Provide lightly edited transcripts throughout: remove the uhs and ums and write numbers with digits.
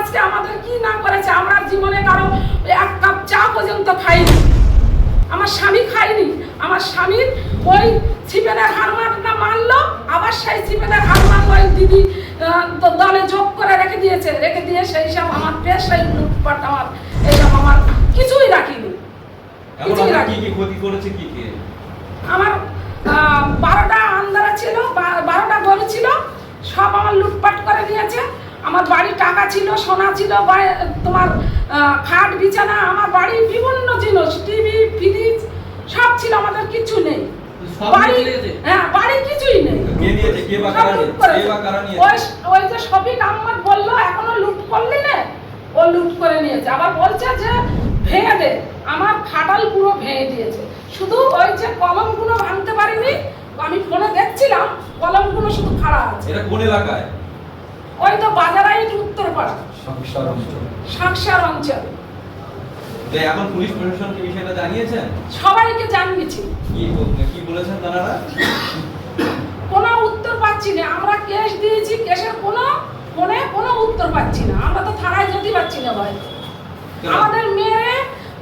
আজকে আমাদের কি না করেছে। আমরা জীবনে কারো এক কাপ চা পর্যন্ত খাইনি, আমার স্বামী খাইনি। আমার স্বামীর ওই ছিপেনের হারমানটা মারলো, আবার সেই ছিপেনের হারমান ওই দিদি দলে যোগ করে রেখে দিয়েছে, রেখে দিয়ে সেই সব আমার পেশ সেই লুটপাট আমার এইসব আমার কিছুই রাখিনি। আমার 12টা আন্দারা ছিল, 12টা গরু ছিল, সব আমার লুটপাট করে নিয়েছে। আমার বাড়ি টাকা ছিল, সোনা ছিল, তোমার খাট বিছানা, আমার বাড়ি বিভিন্ন জিনিস, টিভি ফ্রিজ সব ছিল, আমাদের কিছু নেই। বাড়ি কিছুই নেই। ওই যে শফিক আহমদ বললো এখনো লুট করলি না, ও লুট করে নিয়েছে। আবার বলছে যে ভেঙে দে, আমার খাটাল পুরো ভেঙে দিয়েছে। শুধু ওই যে কলমগুলো ভাঙতে পারিনি, আমি ফোনে দেখছিলাম কলমগুলো শুধু খাড়া আছে। এটা কোন এলাকায়? ওই তো বাজারাইট উত্তরপাড়া, সাকসার অঞ্চল। এখন পুলিশ প্রশাসন কি বিষয়টা জানিয়েছেন? সবাইকে জানিয়েছি। কি বলেছেন তারা? কোনো উত্তর পাচ্ছি না। আমরা কেস দিয়েছি, কেসের কোনো ফোনে কোনো উত্তর পাচ্ছি না। আমরা তো থানায় যেতে পারছি না ভাই। আমাদের মেয়ে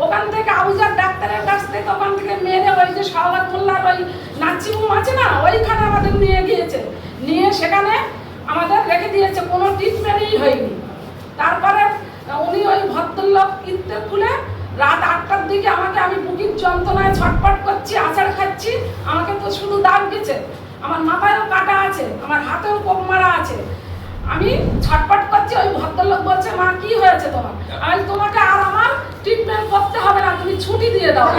ওখান থেকে আবুজার ডাক্তারের কাছ থেকে ওখান থেকে মেরে ওই যে শাহবাগ মোল্লার ওই নাচিমুম আছে না, ওইখানে আমাদের নিয়ে গিয়েছে, নিয়ে সেখানে আমাদের রেখে দিয়েছে, কোনো ট্রিটমেন্টই হয়নি। তারপরে উনি ওই ভদ্রলোক ইত্তে খুলে রাত 8টার দিকে আমাকে, আমি বুকির যন্ত্রণায় ছটফট করছি, আচার খাচ্ছি, আমাকে তো শুধু দাগ গেছে, আমার মাথায়ও কাটা আছে, আমার হাতেও কোপ মারা আছে, আমি ছটফট করছি। ওই ভদ্রলোক বলছে মা কি হয়েছে তোমার? আমি তোমাকে আর আমার ট্রিটমেন্ট করতে হবে না, তুমি ছুটি দিয়ে দাও।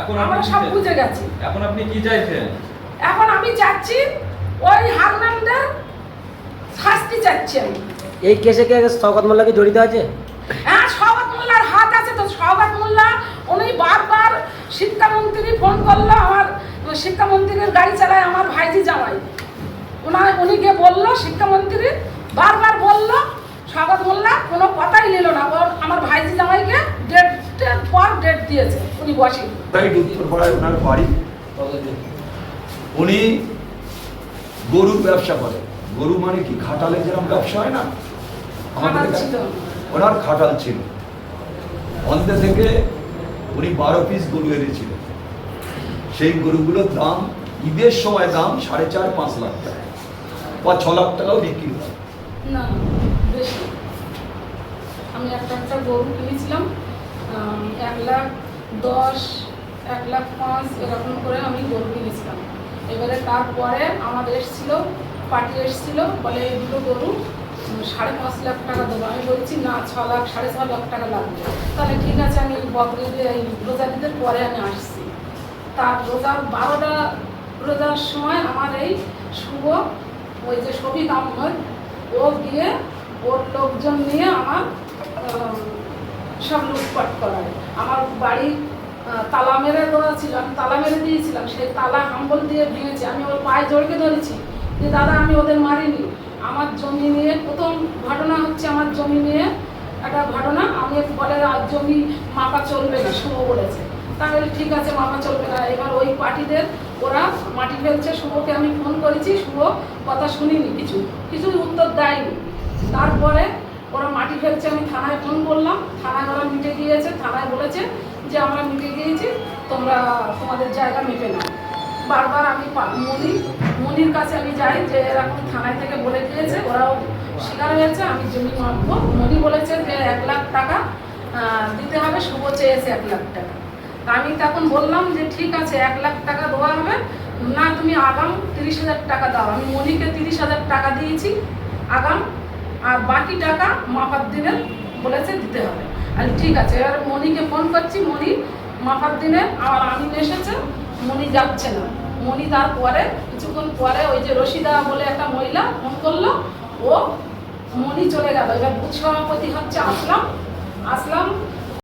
এখন আমরা সব বুঝে গেছি। এখন আপনি কি চাইছেন? এখন আমি চাচ্ছি ওই হারনানদের শাস্তি চাচ্ছি আমি। এই কেসে কি শওকত মোল্লা কি জড়িত আছে? হ্যাঁ, শওকত মোল্লার হাত আছে তো। শওকত মোল্লা উনি বারবার শিক্ষামন্ত্রী ফোন করলো, আমার শিক্ষামন্ত্রীর গাড়ি চালায় আমার ভাইজি জামাই, উনি গিয়ে বললো, শিক্ষামন্ত্রী বারবার বললো, শওকত মোল্লা কোনো কথাই নিল না। আমার ভাইজি জামাইকে ডেটের পর ডেট দিয়েছে, উনি বসে। উত্তরপাড়ায় ওনার বাড়ি। উনি গরুর ব্যবসা করে। গরু মানে কি, খাটালে যেরকম ব্যবসা হয় না, ওনার খাটাল ছিল। অন্তে থেকে উনি 12 পিস গরু এনেছিল। সেই গরুগুলোর দাম ঈদের সময় দাম 4.5-5 লাখ টাকা বা 6 লাখ টাকাও বিক্রি হয় না, বেশি। আমি একটা গরু কিনেছিলাম 1,10,000, 1,05,000 এরকম করে আমি গরু কিনেছিলাম। এবারে তারপরে আমাদের এসেছিল, পার্টি এসেছিল, বলে এই দুটো গরু 5.5 লাখ টাকা দেবো। আমি বলছি না, 6 লাখ 6.5 লাখ টাকা লাগবে। তাহলে ঠিক আছে, আমি বকরিদের এই রোজাদের পরে আমি আসছি। তার রোজার 12টা রোজার সময় আমার এই শুভ ওই যে শফিক আহমদ, ও গিয়ে ওর লোকজন নিয়ে আমার সব লুটপাট করায়। আমার বাড়ি তালা মেরে দেওয়া ছিল, আমি তালা মেরে দিয়েছিলাম, সেই তালা হাম্বল দিয়ে ভেঙেছে। আমি ওর পায়ে জড়কে ধরেছি যে দাদা আমি ওদের মারিনি। আমার জমি নিয়ে প্রথম ঘটনা হচ্ছে, আমার জমি নিয়ে একটা ঘটনা। আমি বলে জমি মাপা চলবে না, শুভ বলেছে। তাহলে ঠিক আছে, মাপা চলবে না। এবার ওই পার্টিদের ওরা মাটি ফেলছে। শুভকে আমি ফোন করেছি, শুভ কথা শুনিনি, কিছু উত্তর দেয়নি। তারপরে ওরা মাটি ফেলছে, আমি থানায় ফোন করলাম, থানায় ওরা মিটে গিয়েছে। থানায় বলেছে যে আমরা মিটে গিয়েছি, তোমরা তোমাদের জায়গা মেপে নাও। বারবার আমি মনির কাছে আমি যাই যে এরকম থানায় থেকে বলে দিয়েছে, ওরাও স্বীকার হয়েছে আমি জমি মাপবো। মনি বলেছে যে 1 লাখ টাকা দিতে হবে, শুভ চেয়েছে 1 লাখ টাকা। আমি তখন বললাম যে ঠিক আছে 1 লাখ টাকা দেওয়া হবে না, তুমি আগাম 30,000 টাকা দাও। আমি মনিকে 30,000 টাকা দিয়েছি আগাম, আর বাকি টাকা মাপার দিনে বলেছে দিতে হবে। আর ঠিক আছে, এবার মনিকে ফোন করছি, মনি মাপার দিনে আমার আমিন এসেছে, মনি যাচ্ছে না। মনি তারপরে কিছুক্ষণ পরে ওই যে রশিদা বলে একটা মহিলা ফোন করলো, ও মনি চলে গেল। এবার বুথ সভাপতি হচ্ছে আসলাম